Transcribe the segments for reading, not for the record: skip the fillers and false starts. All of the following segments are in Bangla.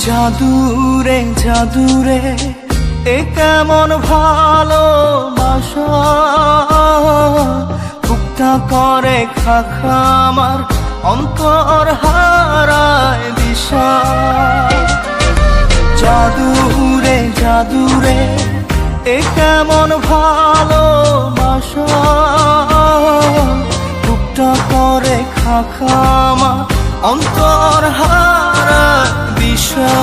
জাদুরে জাদুরে এ কেমন ভালোবাসা, বুকটা করে খাখা আমার অন্তর হারায় দিশা। জাদুরে জাদুরে এ কেমন ভালোবাসা, বুকটা করে খাখা আমার অন্তর হারায় দিশা।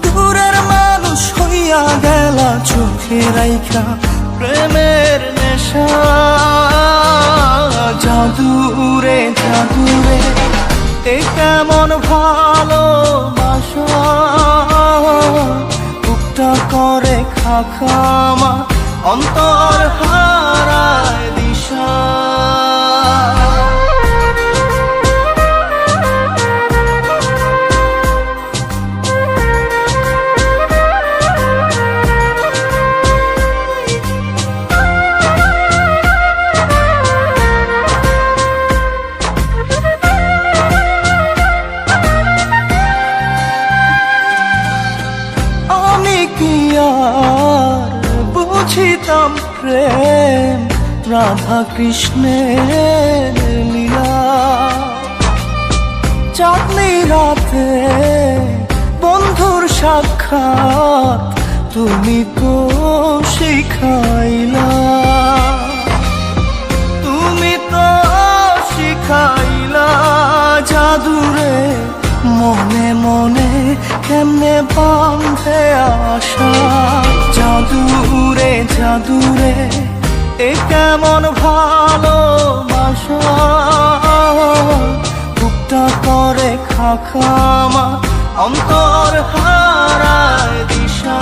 দূরের মানুষ হইয়া গেলা চোখে রাইখা প্রেমের নেশা। জাদুরে জাদুরে এ কেমন ভালোবাসা, বুকটা করে খাখা আমার অন্তর হারায় দিশা। বুঝিতাম প্রেম রাধা কৃষ্ণের লীলা, চাঁদনি রাতে বন্ধুর সাক্ষাৎ তুমি তো শিখাইলা, তুমি তো শিখাইলা। জাদুরে মনে মনে কেমনে বাঁধে আশা। জাদুরে জাদুরে এ কেমন ভালোবাসা, বুকটা করে খাখা আমার অন্তর হারায় দিশা।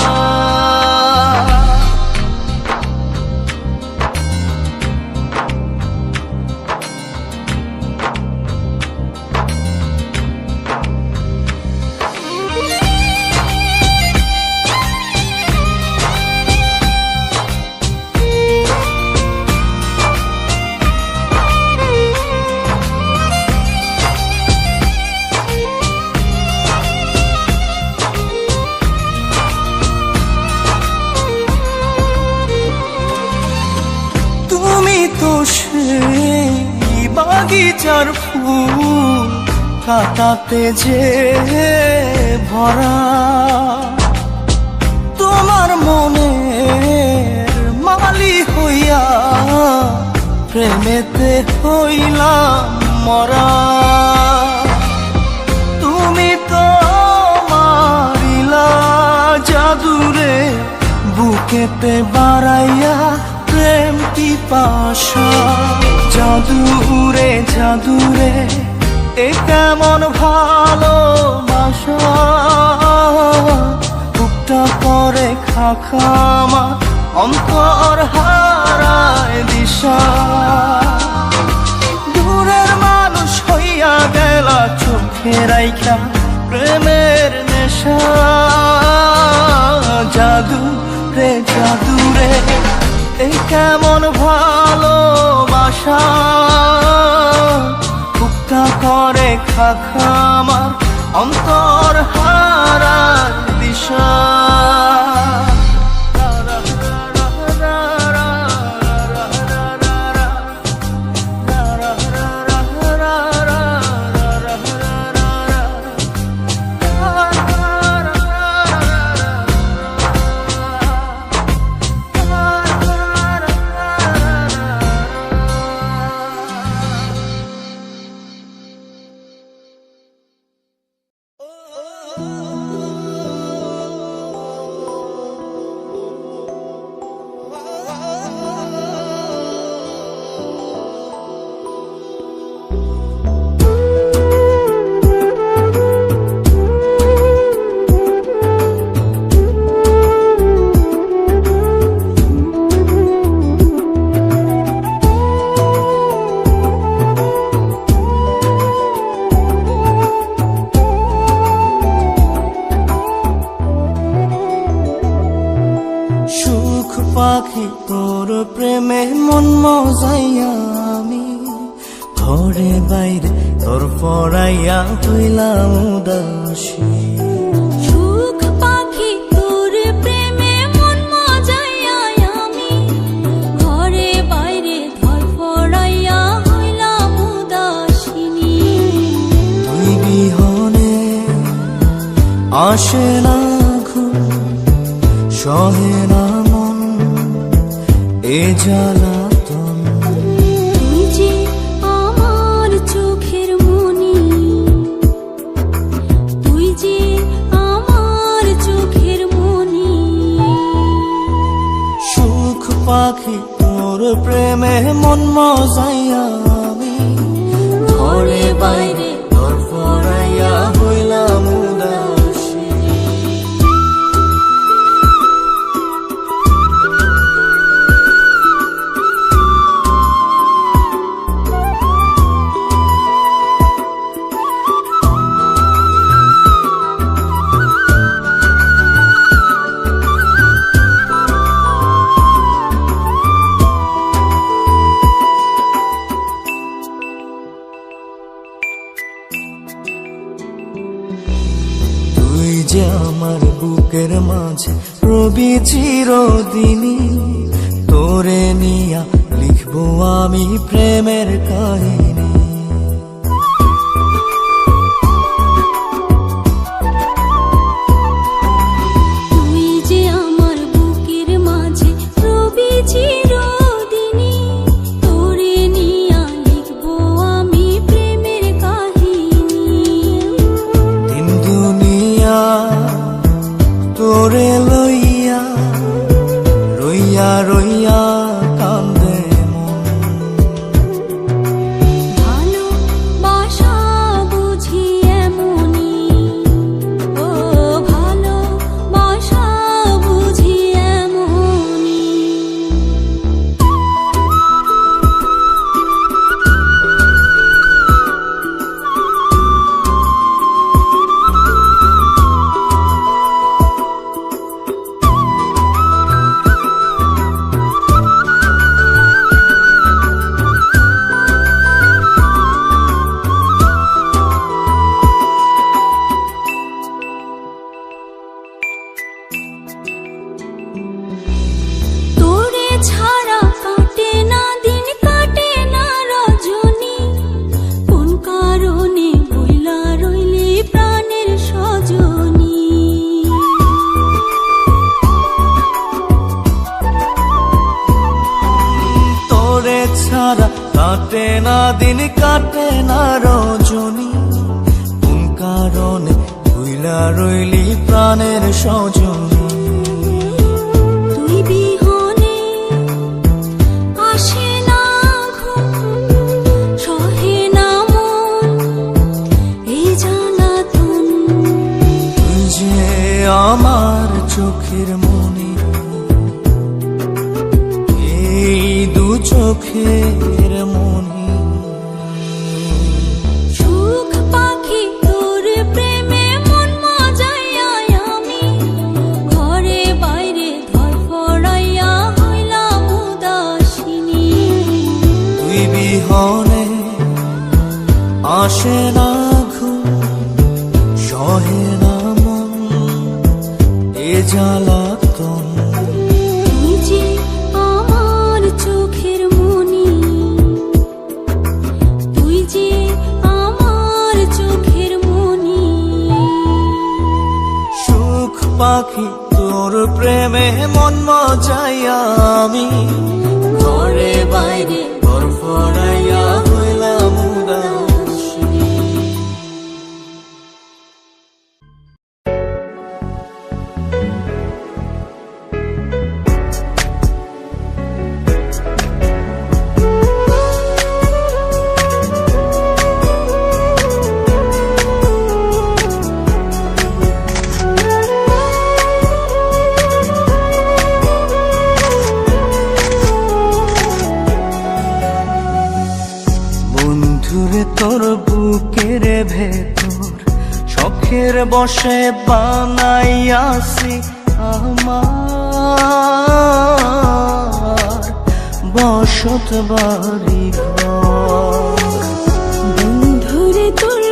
বাগিচার ফুল কাটাতে যে ভরা, তোমার মনের মালি হইয়া প্রেমেতে হইলাম মরা। তুমি তো মারিলা জাদুরে বুকেতে বাড়াইয়া প্রেম পিপাসা। জাদুরে জাদুরে এ কেমন ভালোবাসা, বুকটা করে খাখা আমার অন্তর হারায় দিশা। দূরের মানুষ হইয়া গেলা চোখে রাইখা প্রেমের নেশা। জাদুরে জাদুরে এ কেমন ভালোবাসা, বুকটা করে খাখা আমার অন্তর হারায় দিশা। পাখি তোর প্রেমে মন মজাইয়া আমি ঘরে বাইরে তোর পরাইয়া হইলাম উদাসী। সুখ পাখি তোর প্রেমে মন মজাইয়া আমি ঘরে বাইরে ধরফরাইয়া হইলাম উদাসিনী। তুই বিহনে আসে না ঘুম, সহে না মন এ জ্বালাতন। তুই যে আমার চোখের মনি, তুই যে আমার চোখের মনি। সুখ পাখি তোর প্রেমে মন মজাইয়া আমি ঘরে বাইরে ধরফরাইয়া হইলাম উদাসী। তুই যে আমার বুকের মাঝে রবি চিরদিনই, তোরে নিয়া লিখবো আমি প্রেমের কাহিনী। তুই যে আমার বুকের মাঝে রবি চিরদিনই, তোরে নিয়া লিখবো আমি প্রেমের কাহিনী। দিন দুনিয়া তোরে লইয়া রইয়া রইয়া কান্দে মন। ভালোবাসা বুঝি এমনি, ও ভালোবাসা বুঝি এমনি। তোরে ছাড়া কাটে না দিন, কাটে না রজনী। কোন কারণে বইলা রইলি প্রাণের সজনী। তোরে ছাড়া কাটে না দিন, কাটে না রজনী। কোন কারণে ভুইলা রইলি প্রাণের সজনী। তুই বিহনে আসে না ঘুম, সহে না মন এই জ্বালাতন। তুই যে আমার চোখের মনি, এই দু চোখের মনি। সুখ পাখি তোর প্রেমে মন মজাইয়া আমি ঘরে বাইরে ধরফরাইয়া হইলাম উদাসিনী। তুই বিহনে আসে না ঘুম, সহে না মন এ জ্বালাতন। তুই যে আমার চোখের মনি, তুই যে আমার চোখের মনি। সুখ পাখি তোর প্রেমে মন মজাইয়া আমি ঘরে বাইরে ধরফরাইয়া হইলাম উদাসী। বন্ধুরে তোর বুকের ভেতর শখের বসে বানাইয়াছি আমার বসত বাড়ি ঘর। বন্ধুরে তোর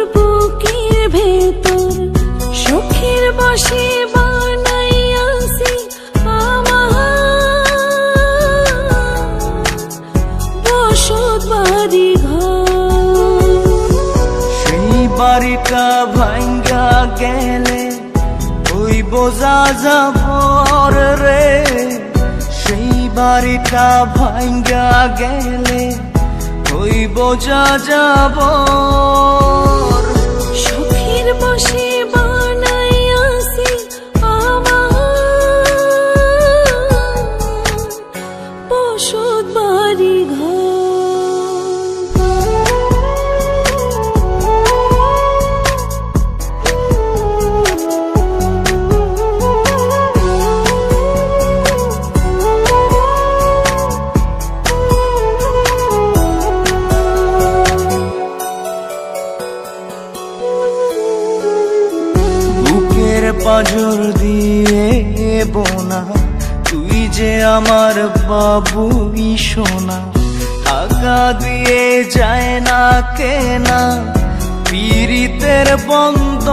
বাড়িটা ভাঙ্গা গেলে হইব যাযাবর রে, সেই বাড়িটা ভাঙ্গা গেলে হইব যাযাবর। সুখের বসে বানাইয়াছি আমার বসত বাড়ি ঘর। পাঁজর দিয়ে বোনা তুই যে আমার বাবুই সোনা, টাকা দিয়ে যায় না কেনা পীড়িতের বন্ধ।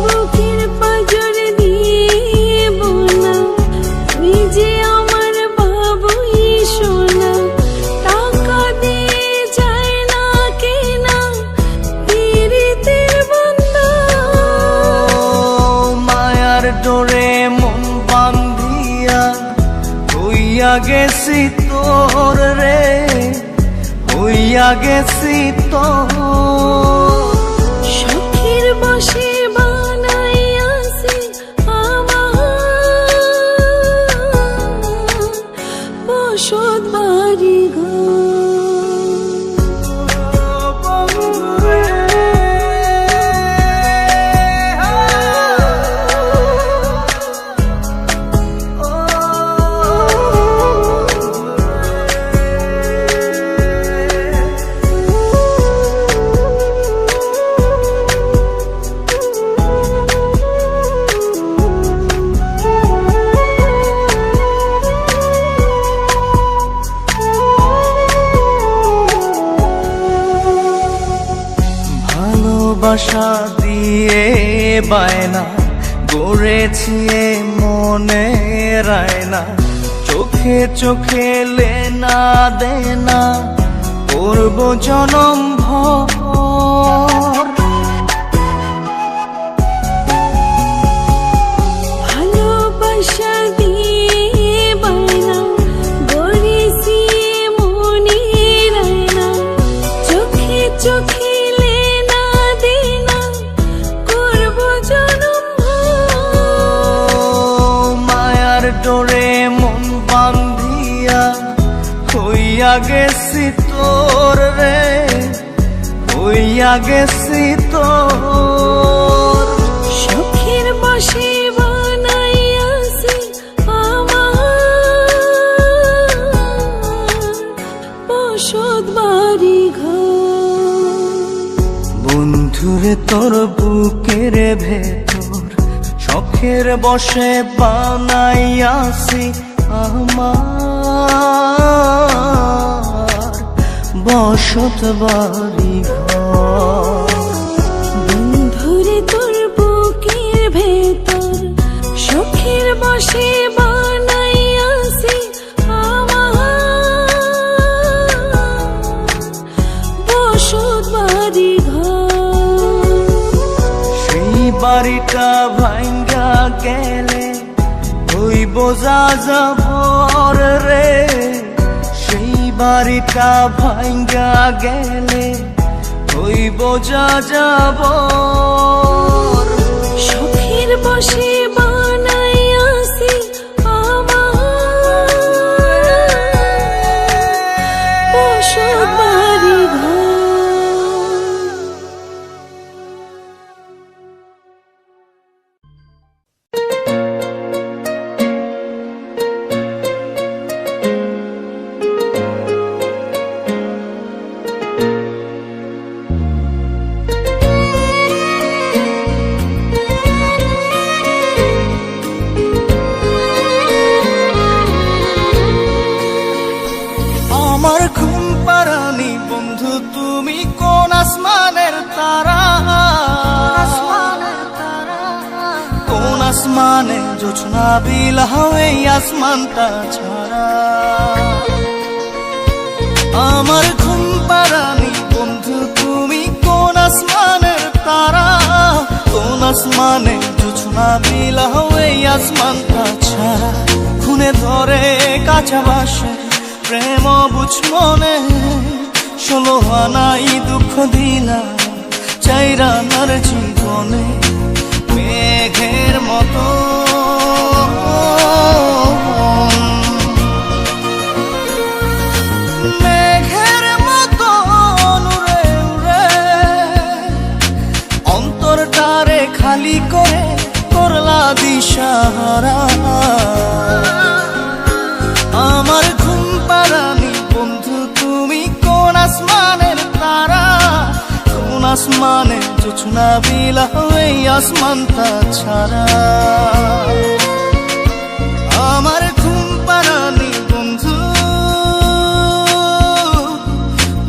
বুকের পাঁজর দিয়ে বোনা তুই যে আমার বাবুই সোনা, টাকা দিয়ে যায় না কেনা পীড়িতের বন্ধন। মায়ার ডোরে মন বান্ধিয়া হইয়া গেছি তোর রে, হইয়া গেছি তোর। সুখের বসে বানাইয়াছি আমার বসত বাড়ি ঘর। ভালোবাসা দিয়ে বায়না গড়েছি এ মনে রায়না, চোখে চোখে লেনা দেনা করব জনম ভর। ভালোবাসা দিয়ে বায়না গড়েছি মনে রায়না, চোখে চোখে লেনা দেনা করব জনম ভর। মায়ার ডোরে মন বান্ধিয়া হইয়া গেছি তোর রে, হইয়া গেছি তোর। সুখের বসে বানাইয়াছি আমার বসত বাড়ি ঘর। বন্ধুরে তোর বুকের ভেতর শখের বসে বানাইয়াছি আমার বসত বাড়ি ঘর। বন্ধুরে তোর বুকের ভেতর সুখের বসে বানাইয়াছি আমার বসত বাড়ি ঘর। সেই বাড়িটা ভাঙ্গা গেলে হইব যাযাবর রে, সেই বাড়িটা ভাঙ্গা গেলে হইব যাযাবর। সুখের বসে বানাইয়াছি আমার বসত বাড়ি ঘর। আসমানের তারা, কোন আসমানে জোছনা বিলাও এই আসমানটা ছাড়া। আমার ঘুম পাড়ানি বন্ধু তুমি কোন আসমানের তারা, কোন আসমানে জোছনা বিলাও এই আসমানটা ছাড়া। খুনে ধরে কাঁচা বাসে প্রেম বুঝ মনে, 16 আনাই দুঃখ দিলা চাইরানার জীবনে। মেঘের মতো মেঘের মতো উড়ে উড়ে অন্তরটারে খালি করে করলা দিশাহারা। আমার ঘুম পাড়ানি বন্ধু তুমি কোন আসমানের তারা, কোন আসমানে জোছনা বিলাও এই আসমানটা ছাড়া। আমার ঘুম পাড়ানি বন্ধু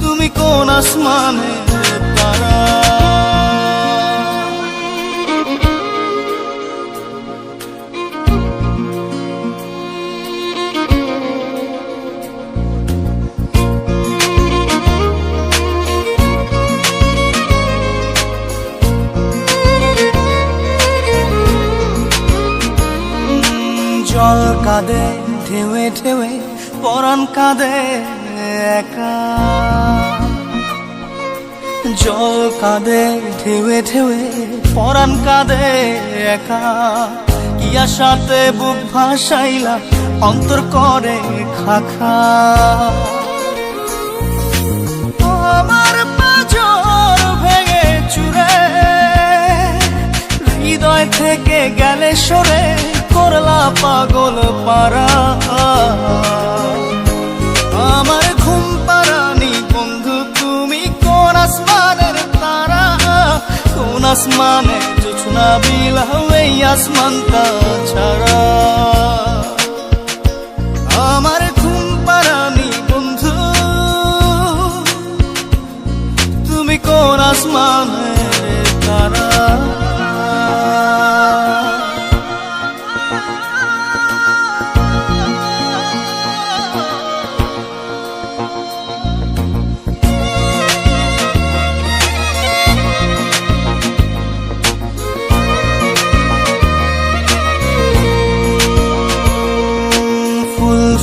তুমি কোন আসমানের তারা। জল কাঁদে ঢেউে ঢেউে পরাণ কাঁদে একা, জল কাঁদে ঢেউে ঢেউে পরাণ কাঁদে একা। কি আশাতে বুক ভাসাইলা অন্তর করে খাখা। আমার পাঁজর ভেঙে চুরে হৃদয় থেকে গেলে সরে করলা পাগল পারা। আমার ঘুম পাড়ানি বন্ধু তুমি কোন আসমানের তারা, কোন আসমানে জোছনা বিলাও এই আসমানটা ছাড়া। আমার ঘুম পাড়ানি বন্ধু তুমি কোন আসমানের তারা।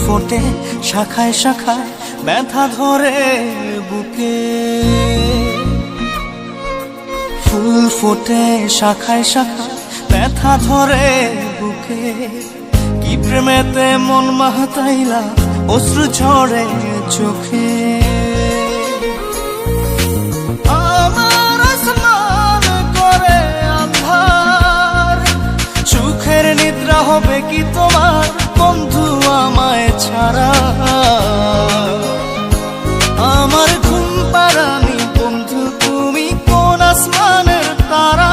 ফোটে শাখায় শাখায় ব্যথা ধরে বুকে, ফুল ফোটে শাখায় শাখায় ব্যথা ধরে বুকে। কি প্রেমেতে মন মাহাতাইলা অশ্রু ঝরে চোখে। আমার আসমান করে আন্ধার, সুখের নিদ্রা হবে কি তোমার বন্ধু আমায় ছাড়া। আমার ঘুম পাড়ানি বন্ধু তুমি কোন আসমানের তারা,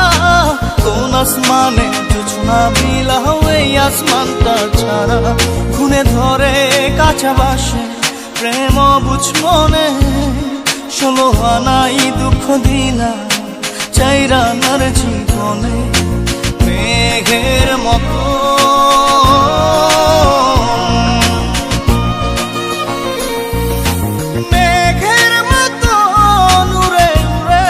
কোন আসমানে জোছনা বিলাও এই আসমানটা ছাড়া। খুনে ধরে কাঁচা বাসে প্রেম বুঝ মনে, 16 আনাই দুঃখ দিলা চাইরানার জীবনে। মেঘের মতো মেঘের মতো উড়ে উড়ে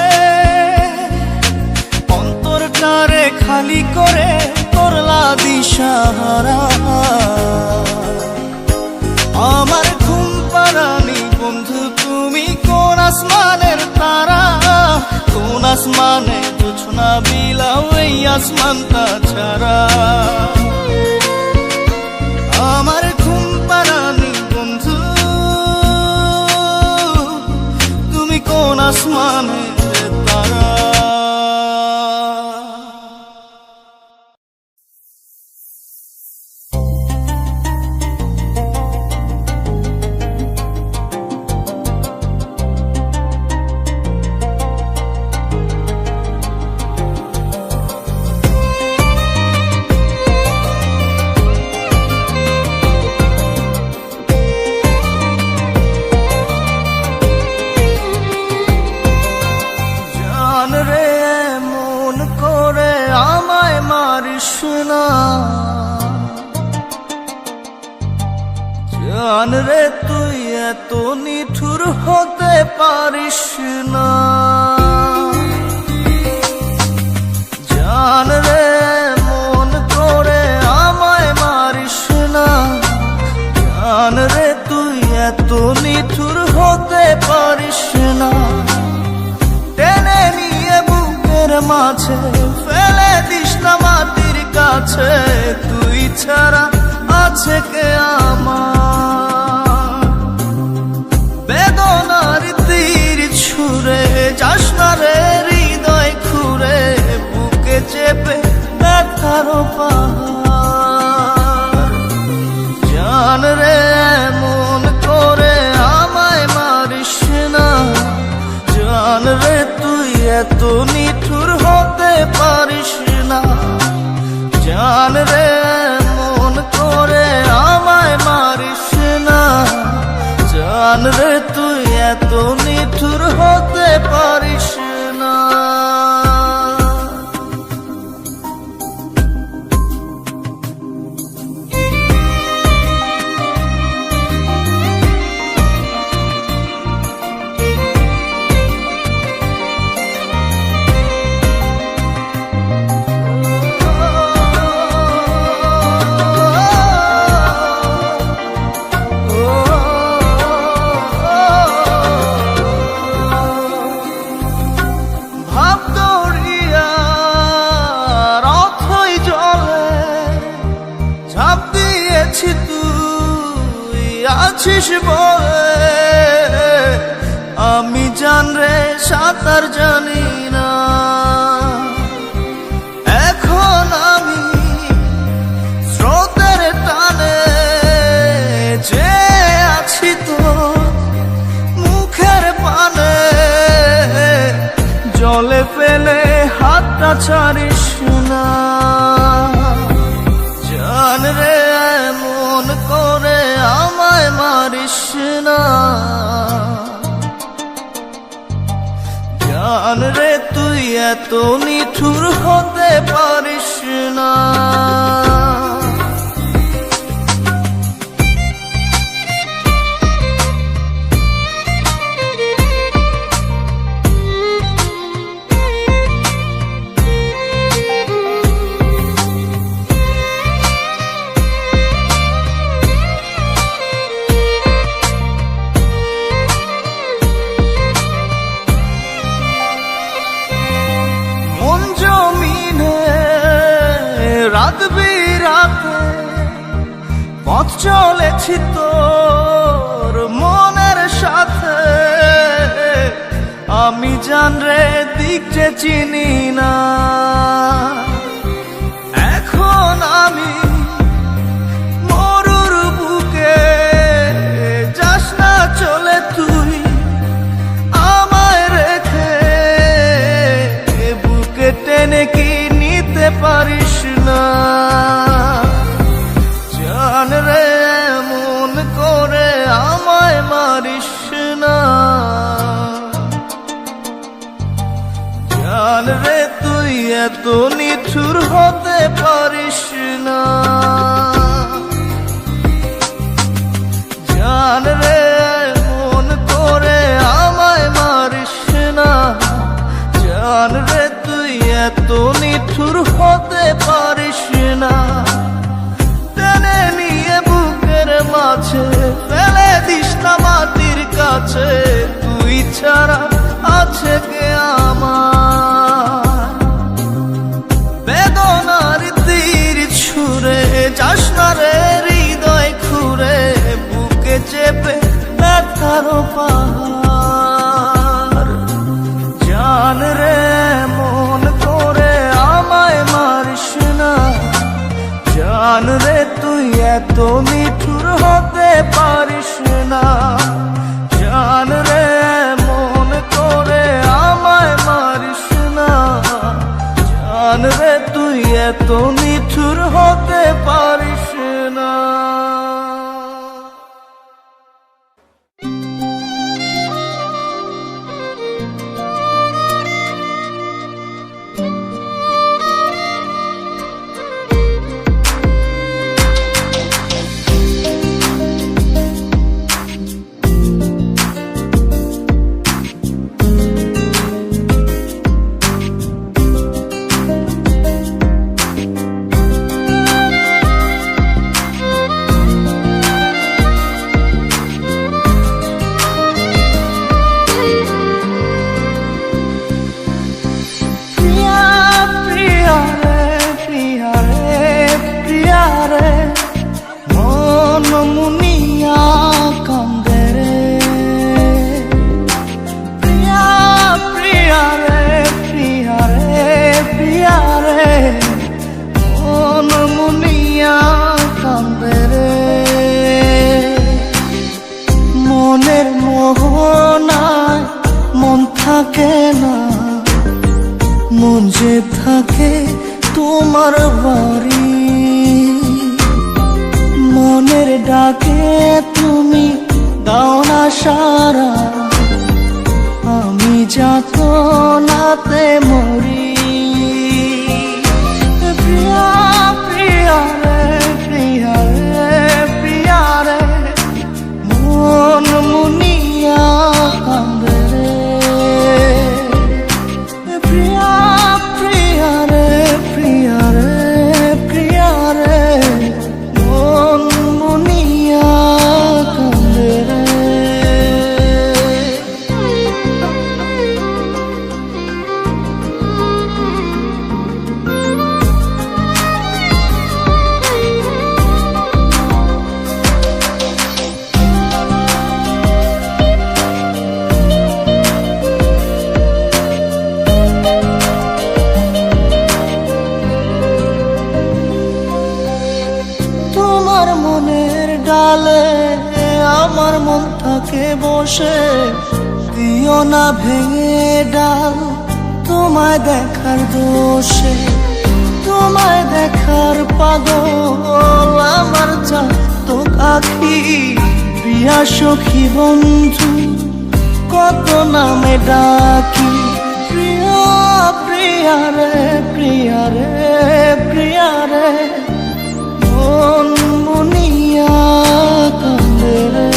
অন্তরটারে খালি করে করলা দিশাহারা। আমার ঘুম পাড়ানি বন্ধু তুমি কোন আসমানের তারা, কোন আসমানে জোছনা বিলাও এই আসমানটা ছাড়া। আমার ঘুম পাড়ানি বন্ধু তুমি কোন আসমানের তারা। এত নিঠুর হতে পারিস না। জান রে মন করে আমায় মারিস না। জান রে তুই এত নিঠুর হতে পারিস না। টেনে নিয়ে বুকের মাঝে ফেলে দিস না মাটির কাছে। তুই ছাড়া আছে কে আমার? বেদনার তীর ছুঁড়ে যাস না রে হৃদয় খুঁড়ে। বুকে চেপে ব্যথার পাহাড়। জান রে মন করে আমায় মারিস না। জান রে তুই এত নিঠুর হতে পারিস না। জান রে মন করে আমায় মারিস না। জান রে তুই এত নিঠুর হতে পারিস না। তুই আছিস বলে আমি জান রে সাঁতার জানি না। এখন আমি স্রোতের টানে যে আছি তো মুখের পানে। জলে ফেলে হাতটা ছাড়িস না। জান রে মন করে আমায় মারিস না। জান রে তুই এত নিঠুর হতে পারিস না। রাত বিরাতে পথ চলেছি তোর মনের সাথে। আমি জান রে দিক যে চিনি না। এখন আমি মরুর বুকে যাস না চলে তুই আমায় রেখে। বুকে টেনে কি নিতে পারিস না। জান রে মন করে আমায় মারিস না। জান রে তুই এত নিঠুর হতে পারিস না। জান রে মন করে আমায় মারিস না। জান রে তুই এত নিঠুর হতে পারিস না। টেনে নিয়ে বুকের মাঝে ফেলে দিস না মাটির কাছে। তুই ছাড়া আছে কে আমার? বেদনার তীর ছুঁড়ে যাস না রে হৃদয় খুঁড়ে। বুকে চেপে ব্যথার পাহাড়। জান রে মন করে আমায় মারিস না। জান রে তুই এত নিঠুর হতে পারিস না। জান রে মন করে আমায় মারিস না। জান রে তুই এত নিঠুর হতে পারিস না। মনের মোহনায় মন থাকে না, মন যে থাকে তোমার বাড়ি। মনের ডাকে তুমি দাও না সারা, আমি যাতনাতে মরি। প্রিয়া প্রিয়া রে, প্রিয়া রে, প্রিয়া রে, মন মুনিয়া কান্দে রে। প্রিয়া প্রিয়া রে, প্রিয়া রে, প্রিয়া রে, মন মুনিয়া কান্দে রে। তোমার মনের ডালে আমার মন থাকে বসে, দিও না ভেঙে ডাল তোমায় দেখার দোষে। তোমায় দেখার পাগল আমার চাতক আখি, প্রিয়া সখী বন্ধু কত নামে ডাকি। প্রিয়া প্রিয়া রে, প্রিয়া রে, প্রিয়া রে, মন মুনিয়া কান্দে রে।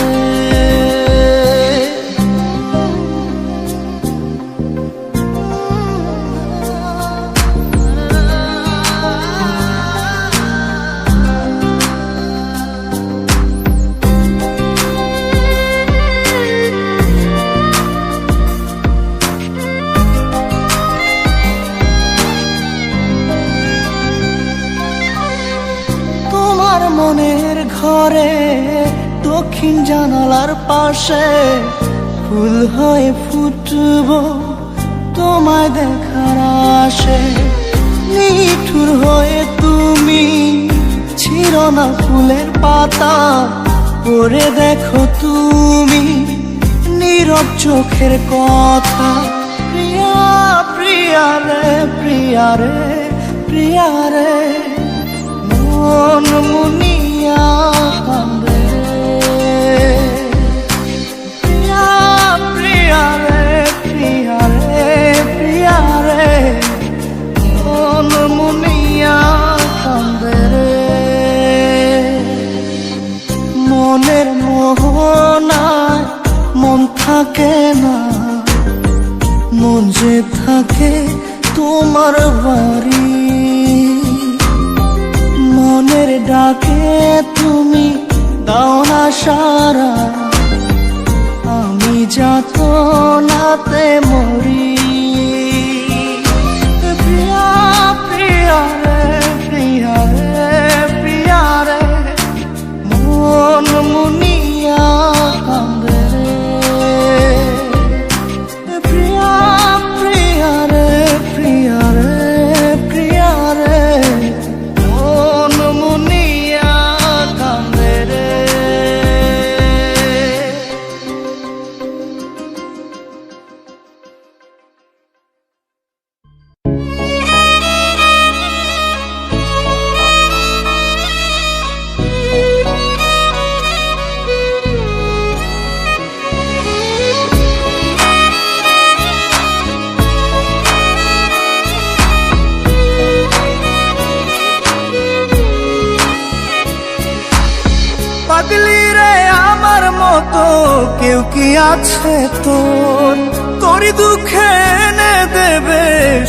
তোমার মনের ঘরে দক্ষিণ জানালার পাশে ফুল হয়ে ফুটব তোমায় দেখার আশে। নিঠুর হয়ে তুমি ছিঁড়ো না ফুলের পাতা, পড়ে দেখো তুমি নীরব চোখের কথা। প্রিয়া প্রিয়া রে, প্রিয়া রে, প্রিয়া রে, মন মুনিয়া কান্দে রে। প্রিয়া প্রিয়া রে, প্রিয়া রে, প্রিয়া রে, মন মুনিয়া কান্দে রে। মনের মোহনায় মন থাকে না, মন যে থাকে তোমার বাড়ি। মনের ডাকে তুমি দাও না সারা, আমি যাতনাতে মরি। প্রিয়া প্রিয়া রে, প্রিয়া রে, প্রিয়া রে, মন মুনিয়া কান্দে রে। প্রিয়া প্রিয়া রে, প্রিয়া রে, প্রিয়া রে, মন মুনিয়া কান্দে রে। পাগলি রে আমার মতো কেউ কি আছে তোর, তোরই দুঃখে এনে দেবে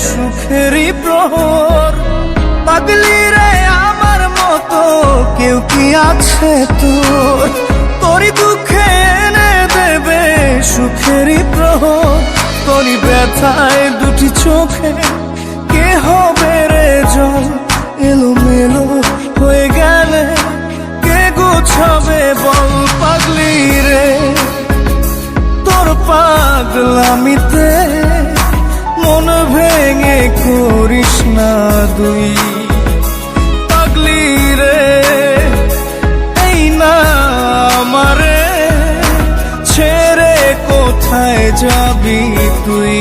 সুখেরই প্রহর। পাগলি রে আমার মতো কেউ কি আছে তোর, তোরই দুঃখে এনে দেবে সুখেরই প্রহর। তোরই ব্যথায় দুটি চোখে কে হবে রে জল, এলোমেলো হয়ে গেলে কে গোছাবে বল। পাগলি রে তোর পাগলামিতে মন ভেঙে করিস না দুই। পাগলি রে এই না আমারে ছেড়ে কোথায় যাবি তুই?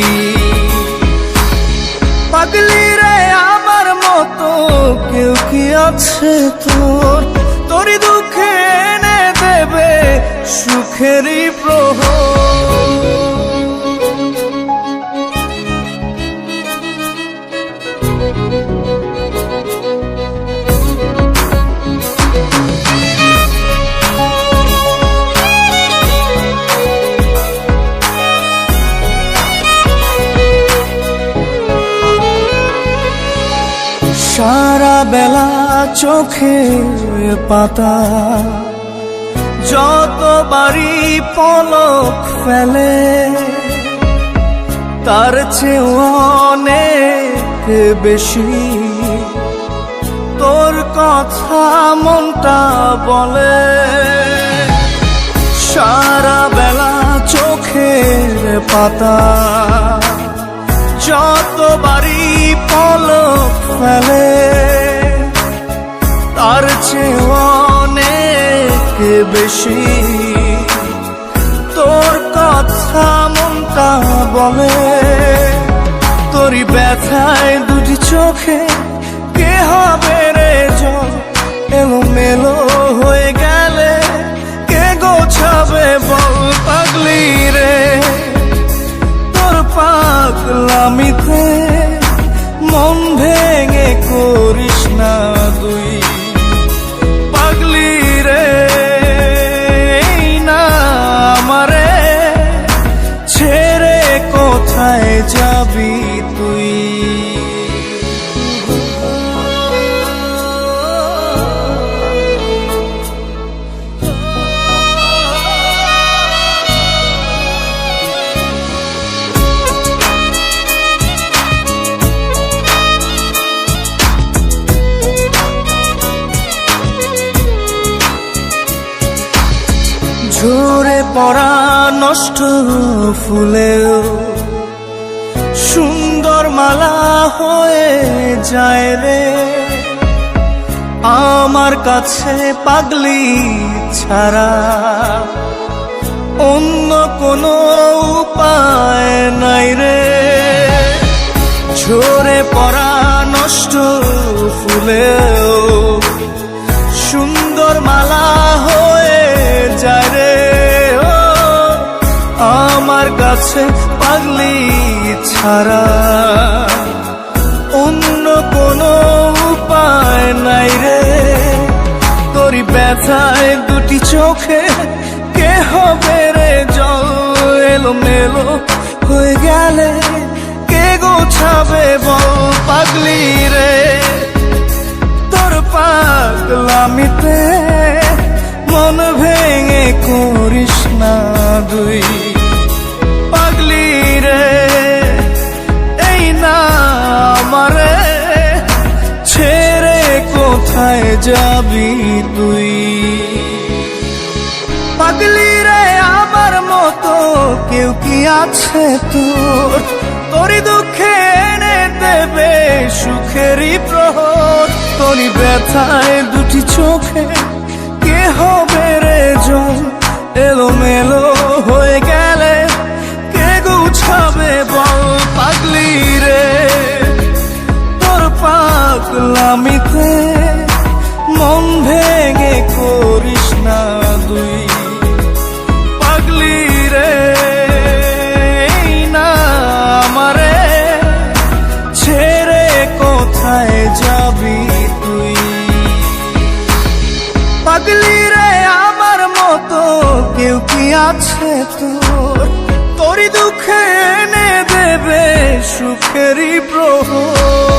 পাগলি রে আমার মতো কেউ কি আছে তোর? তোরই দুঃখে এনে দেবে সুখেরই প্রহর। সারা বেলা চোখে পাতা যতবারই পলক ফেলে, তার চেয়ে অনেক বেশি তোর কথা মনটা বলে। সারা বেলা চোখের পাতা যতবারই পলক ফেলে, তার চেয়ে অনেক বেশি তোর কথা মনটা বলে। তোরই ব্যথায় দুটি চোখে কে হবে রে জল? এলোমেলো হয়ে গেলে কে গোছাবে বল? পাগলি রে তোর পাগলামিতে মন ভেঙে করিস না তুই। পাগলি রে না আমারে ছেড়ে কোথায় যাবি তুই? ঝরে পড়া নষ্ট ফুলেও সুন্দর মালা হয়ে যায় রে আমার কাছে। পাগলি ছাড়া অন্য কোনো উপায় নাই রে। ঝরে পড়া নষ্ট ফুলেও সুন্দর মালা হয়ে যায় রে আমার কাছে। পাগলি ছাড়া অন্য কোনো উপায় নাই রে। তোরই ব্যথায় দুটি চোখে কে হবে রে জল? এলোমেলো হয়ে গেলে কে গোছাবে বল? পাগলি রে তোর পাগলামিতে মন ভেঙে করিস না তুই। পাগলি রে এই না আমারে ছেড়ে কোথায় যাবি তুই? পাগলি রে আমার মতো কেউ কি আছে তোর? তোরই দুঃখে এনে দেবে সুখেরই প্রহর। তোরই ব্যথায় দুটি চোখে কে হবে রে জল? এলোমেলো হয়ে গেলে কে গুছাবে বল? পাগলি রে তোর পাগলামিতে মন ভেঙে করিস না তুই। পাগলি রে না আমারে ছেড়ে কোথায় যাবি তুই? পাগলি রে আমার মতো কেউ কি আছে তোর? তোরই দুঃখে এনে দেবে সুখেরই প্রহর।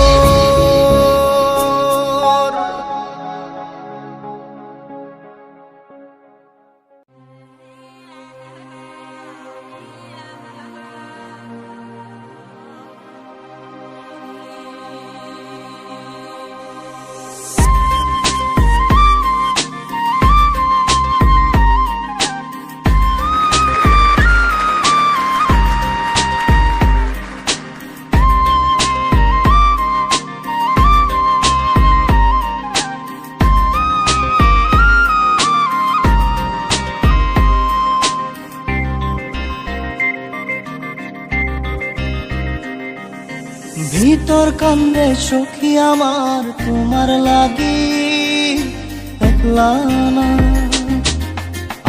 ভিতর কান্দে সখী আমার তোমার লাগি, দেখলা না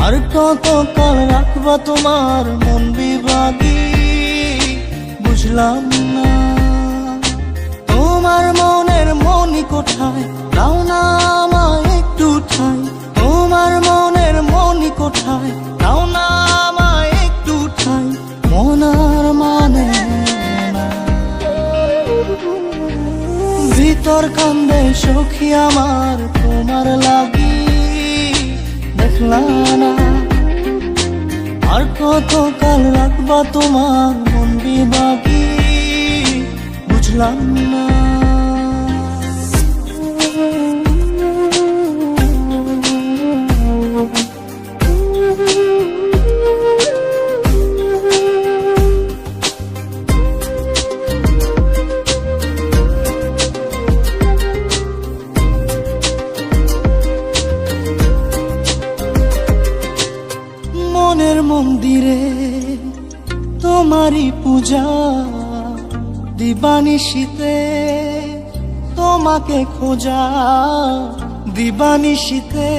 আর কত কাল রাখবা তোমার মন বিভাগী, বুঝলাম না তোমার মনের মনি কোঠায়, দাও না আমায় একটু ঠাই, তোমার মনের মনি কোঠায়, দাও না আমায় একটু ঠাই, মনার মানে না। ভিতর কান্দে সখী আমার তোমার লাগি, দেখলা না আর কত কাল রাখবা তোমার মন বিভাগী, বুঝলাম না। মনের মন্দিরে তোমারই পূজা, দিবানিশীতে তোমাকে খোঁজা, দিবানিশীতে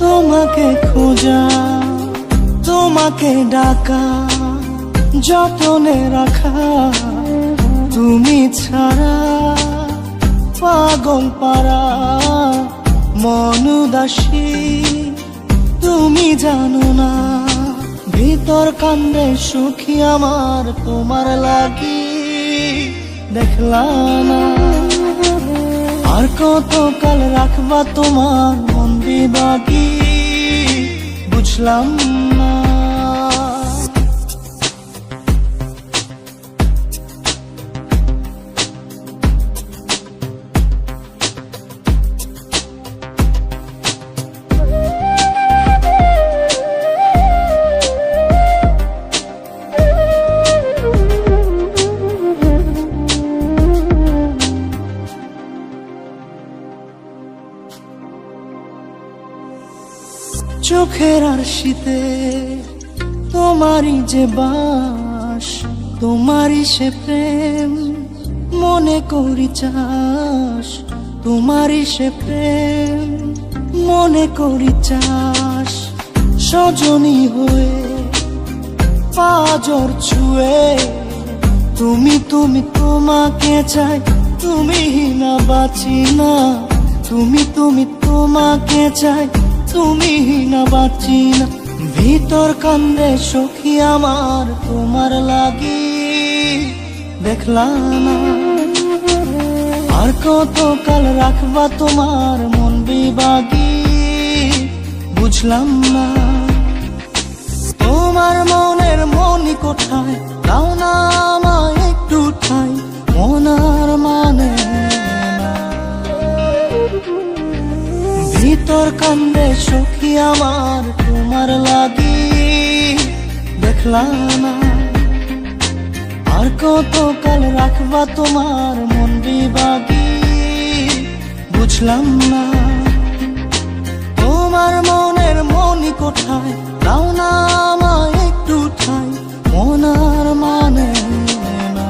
তোমাকে খোঁজা, তোমাকে ডাকা, যতনে রাখা, তুমি ছাড়া পাগল পারা মন উদাসী, তুমি জানো না ভিতর কান্দে সুখী আমার তোমার লাগি, দেখলা না আর কত কাল রাখবা তোমার মন বিভাগী, বুঝলাম না। চোখের আরশিতে তোমারই যে বাস, তোমারই সে প্রেম মনে করি চাস, তোমারই সে প্রেম মনে করি চাস, সজনী হয়ে পাজর ছুঁয়ে তুমি তুমি তোমাকে চাই, তুমি না বাঁচি না, তুমি তুমি তোমাকে চাই, তুমি না বাঁচি না। ভিতর কান্দে সখী আমার তোমার লাগি, দেখলা না আর কত কাল রাখবা তোমার মন বিভাগী, বুঝলাম না তোমার মনের মনি কোঠায়, দাও না আমায় একটু ঠাই, মনার মানে না। ভিতর কান্দে সখী আমার তোমার লাগি, দেখলা না আর কত কাল রাখবা তোমার মন বিভাগী, বুঝলাম না তোমার মনের মনি কোঠায়, দাও না আমায় একটু ঠাই, মনার মানে না।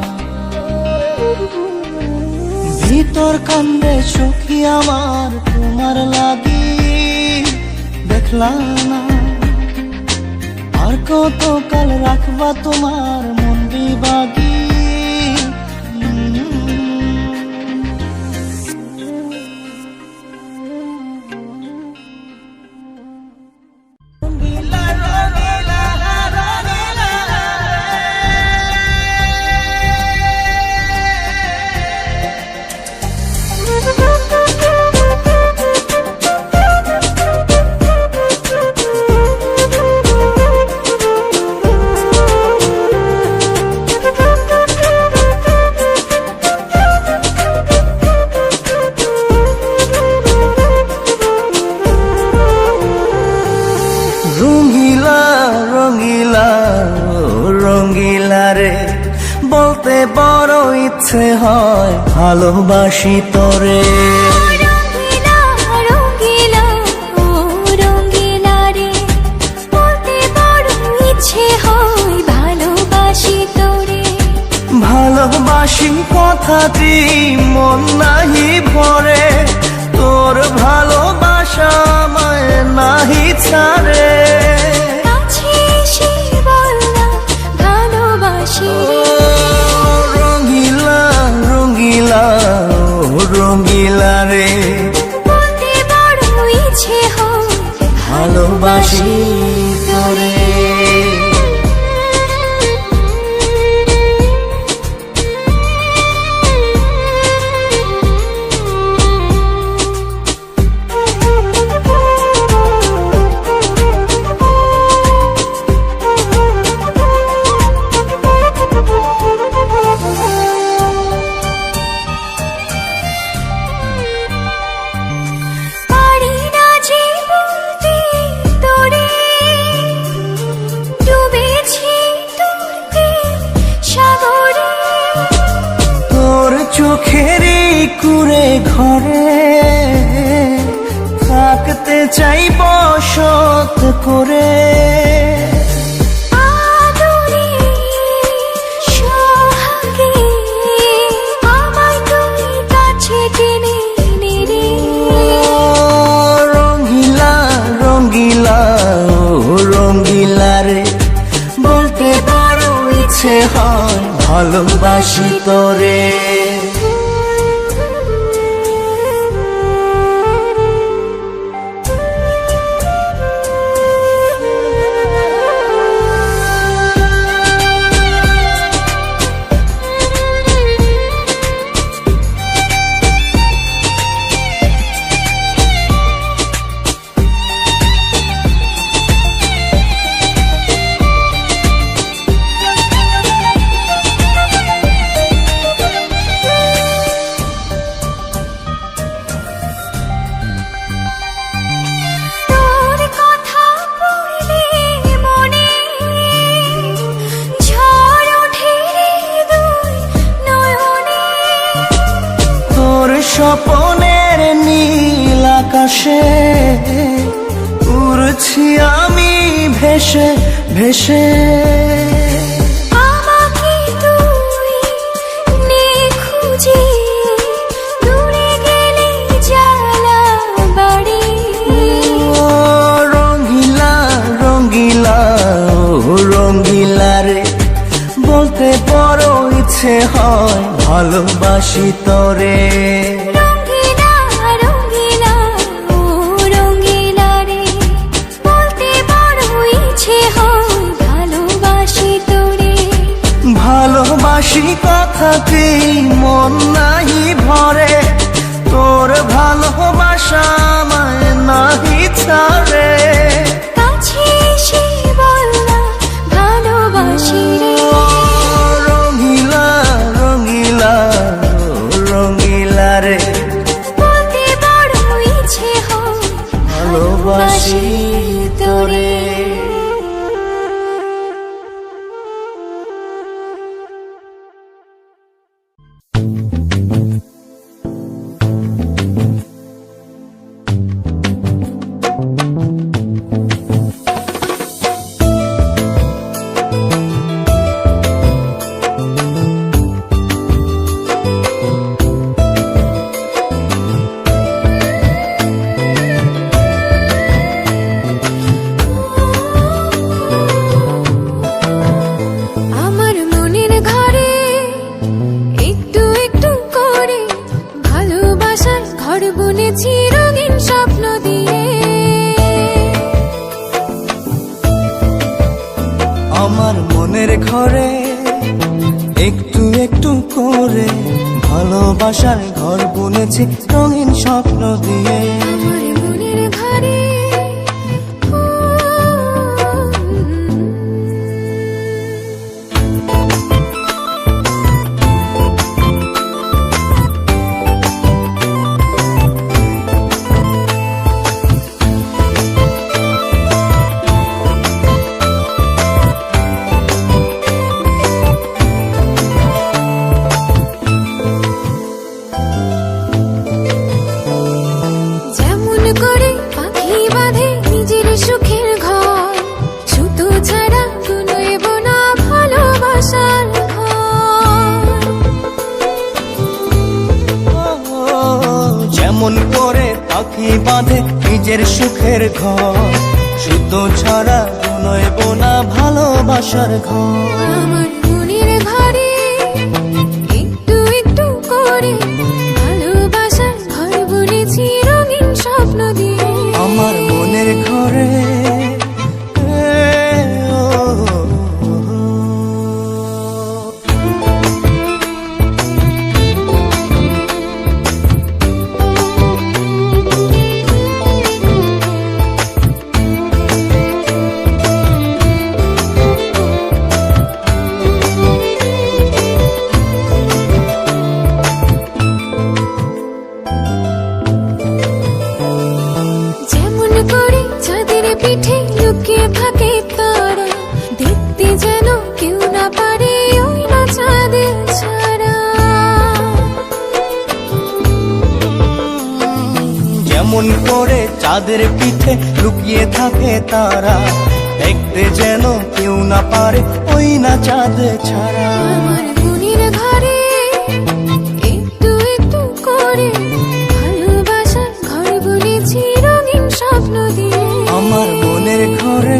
ভিতর কান্দে সখী আমার তোমার লাগি, দেখলা না আর কত কাল রাখবা তোমার মন বিভাগী। বলতে বড় ইচ্ছে হয় ভালোবাসি তোরে, রঙ্গিলা রঙ্গিলা ও রঙ্গিলা রে, বলতে বড় ইচ্ছে হয় ভালোবাসি তোরে, ভালো ভালোবাসি কথাটি মন নাহি ভরে, তোর ভালোবাসা আমায় নাহি ছাড়ে। কাছে এসে বল না ভালোবাসি রে। রঙ্গিলা রঙ্গিলা ও রঙ্গিলা রে, বলতে বড় ইচ্ছে হয় ভালোবাসি তোরে। পারি না যে বলতে তোরে, ডুবেছি তোর প্রেম সাগরে। তোর চোখেরই কুড়ে ঘরে থাকতে চাই বসত করে। আদরে সোহাগে আমায় তুই কাছে টেনে নে রে। রঙ্গিলা রঙ্গিলা ও রঙ্গিলা রে, বলতে বড় ইচ্ছে হয় ভালোবাসি তোরে। তোর কথা পড়লে মনে ঝড় ওঠে দুই নয়নে। তোর স্বপনের নীল আকাশে উড়ছি আমি ভেসে ভেসে। আমাকে তুই নে খুঁজে, দূরে গেলে জ্বালা বাড়ি। ও রঙ্গিলা রঙ্গিলা ও রঙ্গিলা রে, বলতে বড় ইচ্ছে হয় ভালোবাসি তোরে। রঙ্গিলা রঙ্গিলা ও রঙ্গিলা রে, বলতে বড় ইচ্ছে হয় ভালোবাসি তোরে। ভালোবাসি কথাটি মন নাহি ভরে, তোর ভালোবাসা আমায় নাহি ছাড়ে। কাছে এসে বল না ভালোবাসি রে। রঙ্গিলা রঙ্গিলা ও রঙ্গিলা রে, বলতে বড় ইচ্ছে হয় ভালোবাসি তোরে। আমার মনের ঘরে একটু একটু করে ভালোবাসার ঘর বুনেছি রঙিন স্বপ্ন দিয়ে। আমার মনের ঘরে একটু একটু করে ভালোবাসার ঘর বুনেছি রঙিন স্বপ্ন দিয়ে। আমার মনের ঘরে যেমন ঘর, সুতো ছাড়া নয় বোনা ভালোবাসার ঘর। আমার মনের ঘরে একটু একটু করে ভালোবাসার ঘর বুনেছি রঙিন স্বপ্ন দিয়ে। আমার মনের ঘরে যেমন করে চাঁদের পিঠে লুকিয়ে থাকে তারা, দেখতে যেন কেউ না পারে ওই না চাঁদের ছাড়া। যেমন করে চাঁদের পিঠে লুকিয়ে থাকে তারা, দেখতে যেন কেউ না পারে ওই না চাঁদ ছাড়া। আমার মনের ঘরে একটু একটু করে ভালোবাসার ঘর বুনেছি রঙিন স্বপ্ন দিয়ে। আমার মনের ঘরে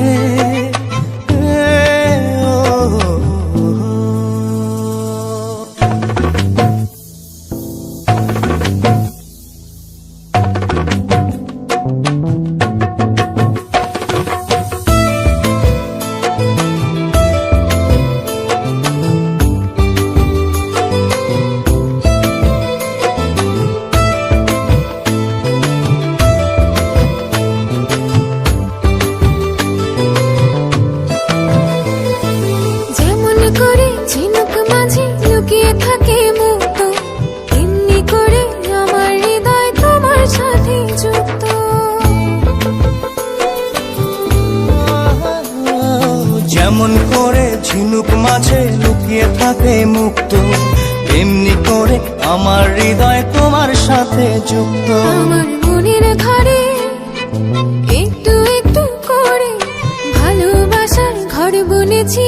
যেমন করে ঝিনুক মাঝে লুকিয়ে থাকে মুক্ত, এমনি করে আমার হৃদয় তোমার সাথে যুক্ত। যেমন করে ঝিনুক মাঝে লুকিয়ে থাকে মুক্ত, তেমনি করে আমার হৃদয় তোমার সাথে যুক্ত। আমার মনের ঘরে একটু একটু করে ভালোবাসার ঘর বুনেছি